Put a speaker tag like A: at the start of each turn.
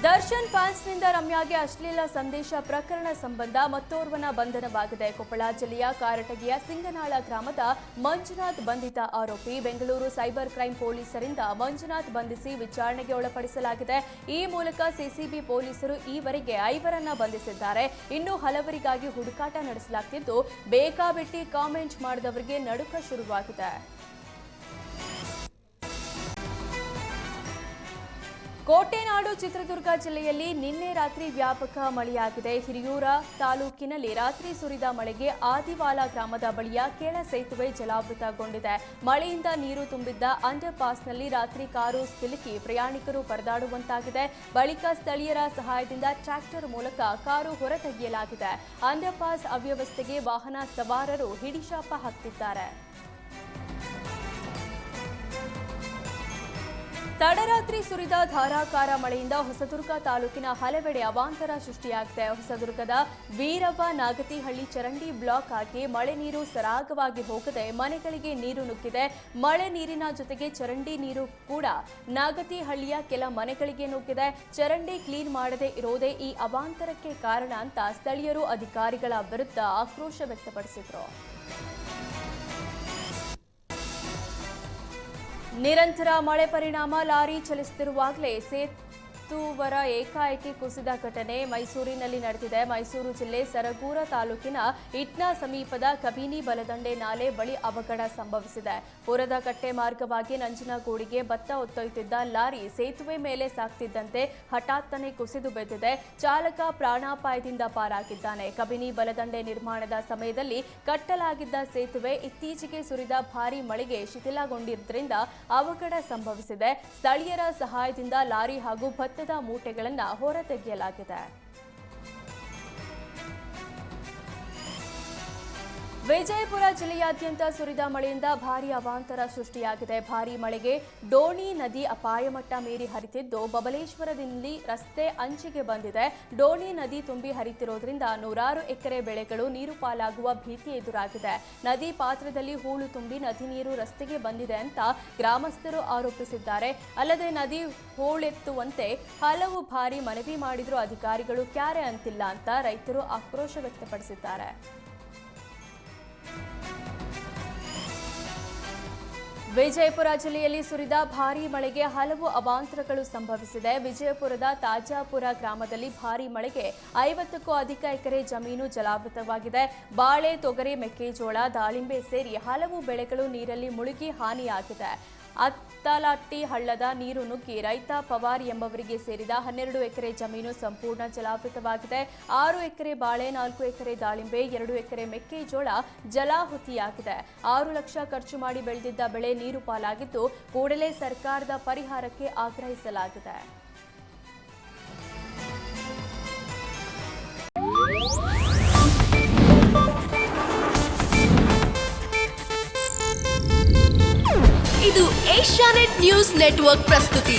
A: ದರ್ಶನ್ ಫ್ಯಾನ್ಸ್ನಿಂದ ರಮ್ಯಾಗೆ ಅಶ್ಲೀಲ ಸಂದೇಶ ಪ್ರಕರಣ ಸಂಬಂಧ ಮತ್ತೋರ್ವನ ಬಂಧನವಾಗಿದೆ. ಕೊಪ್ಪಳ ಜಿಲ್ಲೆಯ ಕಾರಟಗಿಯ ಸಿಂಗನಾಳ ಗ್ರಾಮದ ಮಂಜುನಾಥ್ ಬಂಧಿತ ಆರೋಪಿ. ಬೆಂಗಳೂರು ಸೈಬರ್ ಕ್ರೈಂ ಪೊಲೀಸರಿಂದ ಮಂಜುನಾಥ್ ಬಂಧಿಸಿ ವಿಚಾರಣೆಗೆ ಒಳಪಡಿಸಲಾಗಿದೆ. ಈ ಮೂಲಕ ಸಿಸಿಬಿ ಪೊಲೀಸರು ಈವರೆಗೆ 5 ಬಂಧಿಸಿದ್ದಾರೆ. ಇನ್ನು ಹಲವರಿಗಾಗಿ ಹುಡುಕಾಟ ನಡೆಸಲಾಗುತ್ತಿದ್ದು, ಬೇಕಾಬಿಟ್ಟಿ ಕಾಮೆಂಟ್ ಮಾಡಿದವರಿಗೆ ನಡುಕ ಶುರುವಾಗಿದೆ. ಕೋಟೆನಾಡು ಚಿತ್ರದುರ್ಗ ಜಿಲ್ಲೆಯಲ್ಲಿ ನಿನ್ನೆ ರಾತ್ರಿ ವ್ಯಾಪಕ ಮಳೆಯಾಗಿದೆ. ಹಿರಿಯೂರ ತಾಲೂಕಿನಲ್ಲಿ ರಾತ್ರಿ ಸುರಿದ ಮಳೆಗೆ ಆದಿವಾಲ ಗ್ರಾಮದ ಬಳಿಯ ಕೆಳ ಸೇತುವೆ ಜಲಾವೃತಗೊಂಡಿದೆ. ಮಳೆಯಿಂದ ನೀರು ತುಂಬಿದ್ದ ಅಂಡರ್ ಪಾಸ್ನಲ್ಲಿ ರಾತ್ರಿ ಕಾರು ಸಿಲುಕಿ ಪ್ರಯಾಣಿಕರು ಪರದಾಡುವಂತಾಗಿದೆ. ಬಳಿಕ ಸ್ಥಳೀಯರ ಸಹಾಯದಿಂದ ಟ್ರ್ಯಾಕ್ಟರ್ ಮೂಲಕ ಕಾರು ಹೊರತೆಗೆಯಲಾಗಿದೆ. ಅಂಡರ್ ಪಾಸ್ ಅವ್ಯವಸ್ಥೆಗೆ ವಾಹನ ಸವಾರರು ಹಿಡಿಶಾಪ ಹಾಕ್ತಿದ್ದಾರೆ. ತಡರಾತ್ರಿ ಸುರಿದ ಧಾರಾಕಾರ ಮಳೆಯಿಂದ ಹೊಸದುರ್ಗ ತಾಲೂಕಿನ ಹಲವೆಡೆ ಅವಾಂತರ ಸೃಷ್ಟಿಯಾಗಿದೆ. ಹೊಸದುರ್ಗದ ವೀರವ್ವ ನಾಗತಿಹಳ್ಳಿ ಚರಂಡಿ ಬ್ಲಾಕ್ ಆಗಿ ಮಳೆ ನೀರು ಸರಾಗವಾಗಿ ಹೋಗದೆ ಮನೆಗಳಿಗೆ ನೀರು ನುಗ್ಗಿದೆ. ಮಳೆ ನೀರಿನ ಜೊತೆಗೆ ಚರಂಡಿ ನೀರು ಕೂಡ ನಾಗತಿಹಳ್ಳಿಯ ಕೆಲ ಮನೆಗಳಿಗೆ ನುಗ್ಗಿದೆ. ಚರಂಡಿ ಕ್ಲೀನ್ ಮಾಡದೇ ಇರೋದೇ ಈ ಅವಾಂತರಕ್ಕೆ ಕಾರಣ ಅಂತ ಸ್ಥಳೀಯರು ಅಧಿಕಾರಿಗಳ ವಿರುದ್ಧ ಆಕ್ರೋಶ ವ್ಯಕ್ತಪಡಿಸಿದರು. ನಿರಂತರ ಮಳೆ ಪರಿಣಾಮ ಲಾರಿ ಚಲಿಸುತ್ತಿರುವಾಗಲೇ ಸೇತುವರ ಏಕಾಏಕಿ ಕುಸಿದ ಘಟನೆ ಮೈಸೂರಿನಲ್ಲಿ ನಡೆದಿದೆ. ಮೈಸೂರು ಜಿಲ್ಲೆ ಸರಗೂರ ತಾಲೂಕಿನ ಇಟ್ನಾ ಸಮೀಪದ ಕಬಿನಿ ಬಲದಂಡೆ ನಾಲೆ ಬಳಿ ಅವಘಡ ಸಂಭವಿಸಿದೆ. ಪುರದ ಕಟ್ಟೆ ಮಾರ್ಗವಾಗಿ ನಂಜನಗೂಡಿಗೆ ಭತ್ತ ಹೊತ್ತೊಯ್ಯುತ್ತಿದ್ದ ಲಾರಿ ಸೇತುವೆ ಮೇಲೆ ಸಾಗ್ತಿದ್ದಂತೆ ಹಠಾತ್ತನೆ ಕುಸಿದು ಬಿದ್ದಿದೆ. ಚಾಲಕ ಪ್ರಾಣಾಪಾಯದಿಂದ ಪಾರಾಗಿದ್ದಾನೆ. ಕಬಿನಿ ಬಲದಂಡೆ ನಿರ್ಮಾಣದ ಸಮಯದಲ್ಲಿ ಕಟ್ಟಲಾಗಿದ್ದ ಸೇತುವೆ ಇತ್ತೀಚೆಗೆ ಸುರಿದ ಭಾರೀ ಮಳೆಗೆ ಶಿಥಿಲಗೊಂಡಿದ್ದರಿಂದ ಅವಘಡ ಸಂಭವಿಸಿದೆ. ಸ್ಥಳೀಯರ ಸಹಾಯದಿಂದ ಲಾರಿ ಹಾಗೂ ಭತ್ತದ ಮೂಟೆಗಳನ್ನು ಹೊರತೆಗೆಯಲಾಗಿದೆ. ವಿಜಯಪುರ ಜಿಲ್ಲೆಯಾದ್ಯಂತ ಸುರಿದ ಮಳೆಯಿಂದ ಭಾರೀ ಅವಾಂತರ ಸೃಷ್ಟಿಯಾಗಿದೆ. ಭಾರೀ ಮಳೆಗೆ ಡೋಣಿ ನದಿ ಅಪಾಯಮಟ್ಟ ಮೀರಿ ಹರಿತಿದ್ದು, ಬಬಲೇಶ್ವರದಲ್ಲಿ ರಸ್ತೆ ಅಂಚಿಗೆ ಬಂದಿದೆ. ಡೋಣಿ ನದಿ ತುಂಬಿ ಹರಿತಿರೋದ್ರಿಂದ ನೂರಾರು ಎಕರೆ ಬೆಳೆಗಳು ನೀರು ಪಾಲಾಗುವ ಭೀತಿ ಎದುರಾಗಿದೆ. ನದಿ ಪಾತ್ರದಲ್ಲಿ ಹೂಳು ತುಂಬಿ ನದಿ ನೀರು ರಸ್ತೆಗೆ ಬಂದಿದೆ ಅಂತ ಗ್ರಾಮಸ್ಥರು ಆರೋಪಿಸಿದ್ದಾರೆ. ಅಲ್ಲದೆ ನದಿ ಹೂಳೆತ್ತುವಂತೆ ಹಲವು ಬಾರಿ ಮನವಿ ಮಾಡಿದರೂ ಅಧಿಕಾರಿಗಳು ಕ್ಯಾರೆ ಅಂತಿಲ್ಲ ಅಂತ ರೈತರು ಆಕ್ರೋಶ ವ್ಯಕ್ತಪಡಿಸಿದ್ದಾರೆ. ವಿಜಯಪುರ ಜಿಲ್ಲೆಯಲ್ಲಿ ಸುರಿದ ಭಾರೀ ಮಳೆಗೆ ಹಲವು ಅವಾಂತರಗಳು ಸಂಭವಿಸಿದೆ. ವಿಜಯಪುರದ ತಾಜಾಪುರ ಗ್ರಾಮದಲ್ಲಿ ಭಾರೀ ಮಳೆಗೆ 50ಕ್ಕೂ ಅಧಿಕ ಎಕರೆ ಜಮೀನು ಜಲಾವೃತವಾಗಿದೆ. ಬಾಳೆ, ತೊಗರಿ, ಮೆಕ್ಕೆಜೋಳ, ದಾಳಿಂಬೆ ಸೇರಿ ಹಲವು ಬೆಳೆಗಳು ನೀರಲ್ಲಿ ಮುಳುಗಿ ಹಾನಿಯಾಗಿದೆ. ಅತ್ತಲಟ್ಟಿ ಹಳ್ಳದ ನೀರು ನುಗ್ಗಿ ರೈತ ಪವಾರ್ ಎಂಬವರಿಗೆ ಸೇರಿದ 12 ಎಕರೆ ಜಮೀನು ಸಂಪೂರ್ಣ ಜಲಾವೃತವಾಗಿದೆ. 6 ಎಕರೆ ಬಾಳೆ, 4 ಎಕರೆ ದಾಳಿಂಬೆ, 2 ಎಕರೆ ಮೆಕ್ಕೆಜೋಳ ಜಲಾಹುತಿಯಾಗಿದೆ. 6 ಲಕ್ಷ ಖರ್ಚು ಮಾಡಿ ಬೆಳೆದಿದ್ದ ಬೆಳೆ ನೀರು ಪಾಲಾಗಿದ್ದು, ಕೂಡಲೇ ಸರ್ಕಾರದ ಪರಿಹಾರಕ್ಕೆ ಆಗ್ರಹಿಸಲಾಗಿದೆ.
B: ಇದು ಏಷ್ಯಾನೆಟ್ ನ್ಯೂಸ್ ನೆಟ್ವರ್ಕ್ ಪ್ರಸ್ತುತಿ.